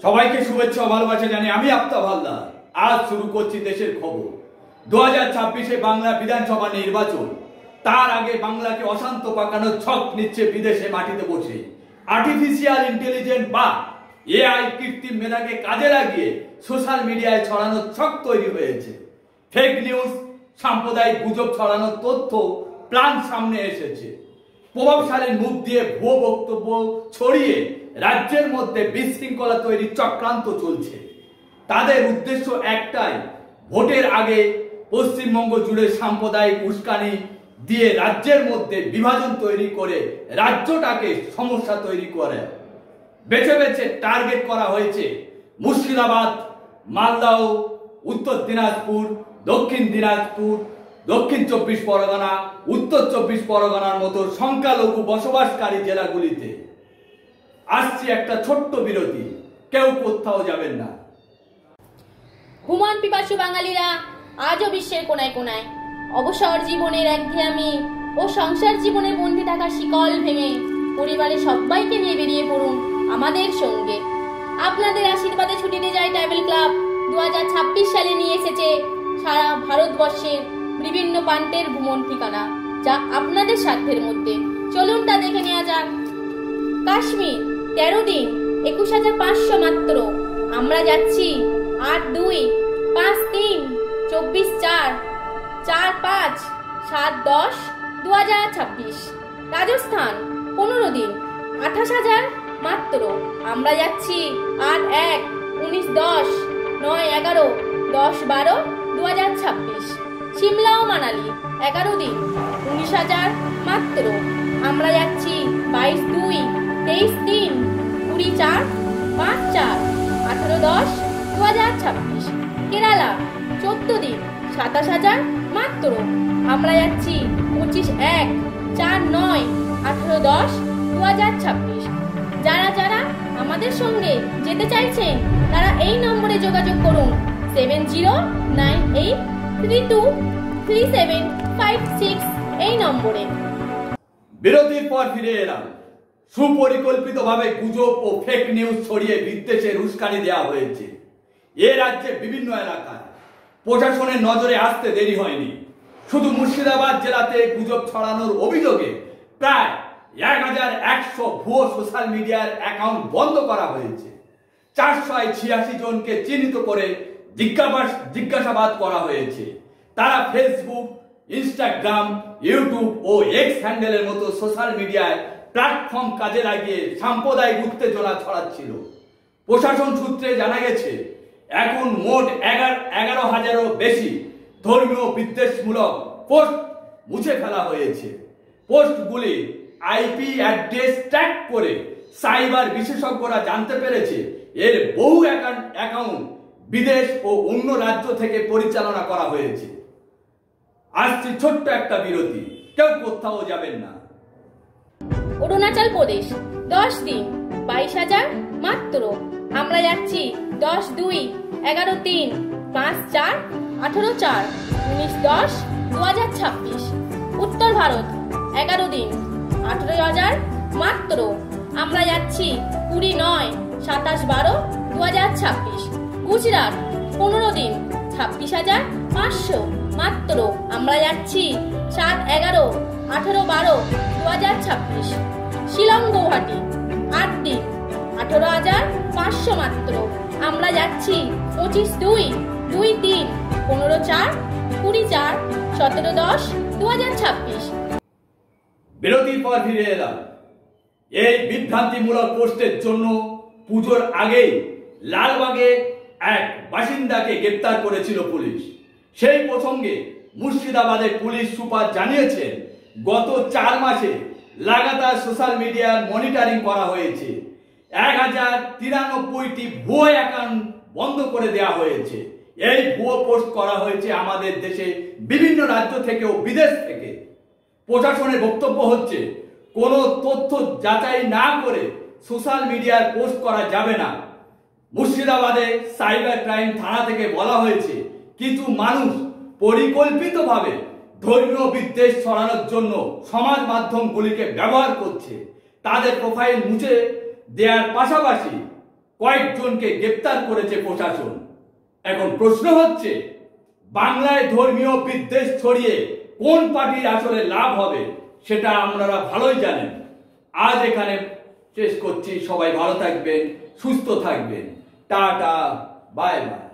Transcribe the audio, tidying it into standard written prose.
সবাইকে শুভেচ্ছা ও ভালোবাসা জানি আমি আফতাব হালদার। আজ শুরু করছি দেশের খবর। 2026-এ বাংলা বিধানসভা নির্বাচন, তার আগে বাংলাকে অশান্ত পাকানোর ছক নিচ্ছে বিদেশে মাটিতে বসে। আর্টিফিশিয়াল ইন্টেলিজেন্স বা এআই কৃত্রিম মেধাকে কাজে লাগিয়ে সোশ্যাল মিডিয়ায় ছড়ানোর ছক তৈরি হয়েছে। ফেক নিউজ, সাম্প্রদায়িক গুজব ছড়ানোর তথ্য প্ল্যান সামনে এসেছে। প্রভাবশালী মুখ দিয়ে ভুয়ো বক্তব্য ছড়িয়ে রাজ্যের মধ্যে বিশৃঙ্খলা তৈরির চক্রান্ত চলছে। তাদের উদ্দেশ্য একটাই, ভোটের আগে পশ্চিমবঙ্গ জুড়ে সাম্প্রদায়িক উস্কানি দিয়ে রাজ্যের মধ্যে বিভাজন তৈরি করে রাজ্যটাকে সমস্যা তৈরি করে। বেছে বেছে টার্গেট করা হয়েছে মুর্শিদাবাদ, মালদহ, উত্তর দিনাজপুর, দক্ষিণ দিনাজপুর, দক্ষিণ 24 পরগনা, উত্তর 24 পরগনার মতো সংখ্যালঘু বসবাসকারী জেলাগুলিতে। আসছে একটা ছোট্ট বিরতি, কেউ কোথাও যাবেন না। ভ্রমণ পিপাসু বাঙালিরা আজও বিশ্বের কোনায় কোনায় অবসর জীবনের একঘেয়েমি ও সংসার জীবনে বন্দী থাকা শিকল ভেঙে পরিবারের সবাইকে নিয়ে বেরিয়ে পড়ুন আমাদের সঙ্গে। আপনাদের আশীর্বাদে ছুটিতে যায় ট্রাভেল ক্লাব 2026 সালে নিয়ে এসেছে সারা ভারতবর্ষের বিভিন্ন প্রান্তের ভ্রমণ ঠিকানা, যা আপনাদের সাধ্যের মধ্যে। চলুন তা দেখে নেওয়া যাক। কাশ্মীর 13 দিন 21,500 মাত্র। আমরা যাচ্ছি 8-2-5-3-24-4-5-7-10-2026। রাজস্থান 15 দিন 28,000 মাত্র। আমরা যাচ্ছি 8-1-19-10-9-11-10-12-2026। সিমলা ও মানালি 11 দিন 19,000 মাত্র। আমরা যাচ্ছি 22-23-24-5-4-18-10-2026। কেরালা 14 দিন 27,000 মাত্র। আমরা যাচ্ছি 25-1-4-9-18-10-2026। যারা যারা আমাদের সঙ্গে যেতে চাইছেন তারা এই নম্বরে যোগাযোগ করুন 7098323756 এই নম্বরে। বিরতির পর ফিরে এলাম। সুপরিকল্পিতভাবে গুজব ও ফেক নিউজ ছড়িয়ে বিদ্বেষের উস্কানি দেওয়া হয়েছে। এ রাজ্যে বিভিন্ন এলাকায় প্রশাসনের নজরে আসতে দেরি হয়নি। শুধু মুর্শিদাবাদ জেলাতে গুজব ছড়ানোর অভিযোগে প্রায় 1,100 ভুয়ো সোশ্যাল মিডিয়ার অ্যাকাউন্ট বন্ধ করা হয়েছে। 486 জনকে চিহ্নিত করে জিজ্ঞাসাবাদ করা হয়েছে। তারা ফেসবুক, ইনস্টাগ্রাম, ইউটিউব ও এক্স হ্যান্ডেলের মতো সোশ্যাল মিডিয়ায় প্ল্যাটফর্ম কাজে লাগিয়ে সাম্প্রদায়িক উত্তেজনা ছড়াচ্ছিল। প্রশাসন সূত্রে জানা গেছে, এখন মোট 11,000-এরও বেশি ধর্মীয় বিদ্বেষমূলক পোস্ট মুছে ফেলা হয়েছে। পোস্টগুলি আইপি অ্যাড্রেস ট্র্যাক করে সাইবার বিশেষজ্ঞরা জানতে পেরেছে এর বহু অ্যাকাউন্ট বিদেশ ও অন্য রাজ্য থেকে পরিচালনা করা হয়েছে। আসছি ছোট্ট একটা বিরতি, কেউ কোথাও যাবেন না। অরুণাচল প্রদেশ 10 দিন 22,000 মাত্র। আমরা যাচ্ছি 10-2-11-3-5-4-18-4-19-10-2026। উত্তর ভারত 11 দিন 18,000 মাত্র। আমরা যাচ্ছি 20-9-27-12-2026। গুজরাট 15 দিন 26,500 মাত্র। আমরা যাচ্ছি 7-11-18-12-2026। শিলং গৌহাটি 8 দিন 18,500 মাত্র। আমরা যাচ্ছি 25-2-3-15-4-24-17-10-2026। বিরতির পর ফিরে এলাম। এই বিভ্রান্তিমূলক পোস্টের জন্য পুজোর আগেই লালবাগে এক বাসিন্দাকে গ্রেপ্তার করেছিল পুলিশ। সেই প্রসঙ্গে মুর্শিদাবাদের পুলিশ সুপার জানিয়েছেন, গত 4 মাসে লাগাতার সোশ্যাল মিডিয়ার মনিটরিং করা হয়েছে। 1,093টি ভুয়ো অ্যাকাউন্ট বন্ধ করে দেওয়া হয়েছে। এই ভুয়ো পোস্ট করা হয়েছে আমাদের দেশে বিভিন্ন রাজ্য থেকে ও বিদেশ থেকে। প্রশাসনের বক্তব্য হচ্ছে, কোনো তথ্য যাচাই না করে সোশ্যাল মিডিয়ায় পোস্ট করা যাবে না। মুর্শিদাবাদে সাইবার ক্রাইম থানা থেকে বলা হয়েছে, কিছু মানুষ পরিকল্পিতভাবে ধর্মীয় বিদ্বেষ ছড়ানোর জন্য সমাজ মাধ্যমগুলিকে ব্যবহার করছে। তাদের প্রোফাইল মুছে দেওয়ার পাশাপাশি কয়েকজনকে গ্রেপ্তার করেছে প্রশাসন। এখন প্রশ্ন হচ্ছে, বাংলায় ধর্মীয় বিদ্বেষ ছড়িয়ে কোন পার্টির আসলে লাভ হবে সেটা আপনারা ভালোই জানেন। আজ এখানে শেষ করছি। সবাই ভালো থাকবেন, সুস্থ থাকবেন। Tata, bye bye.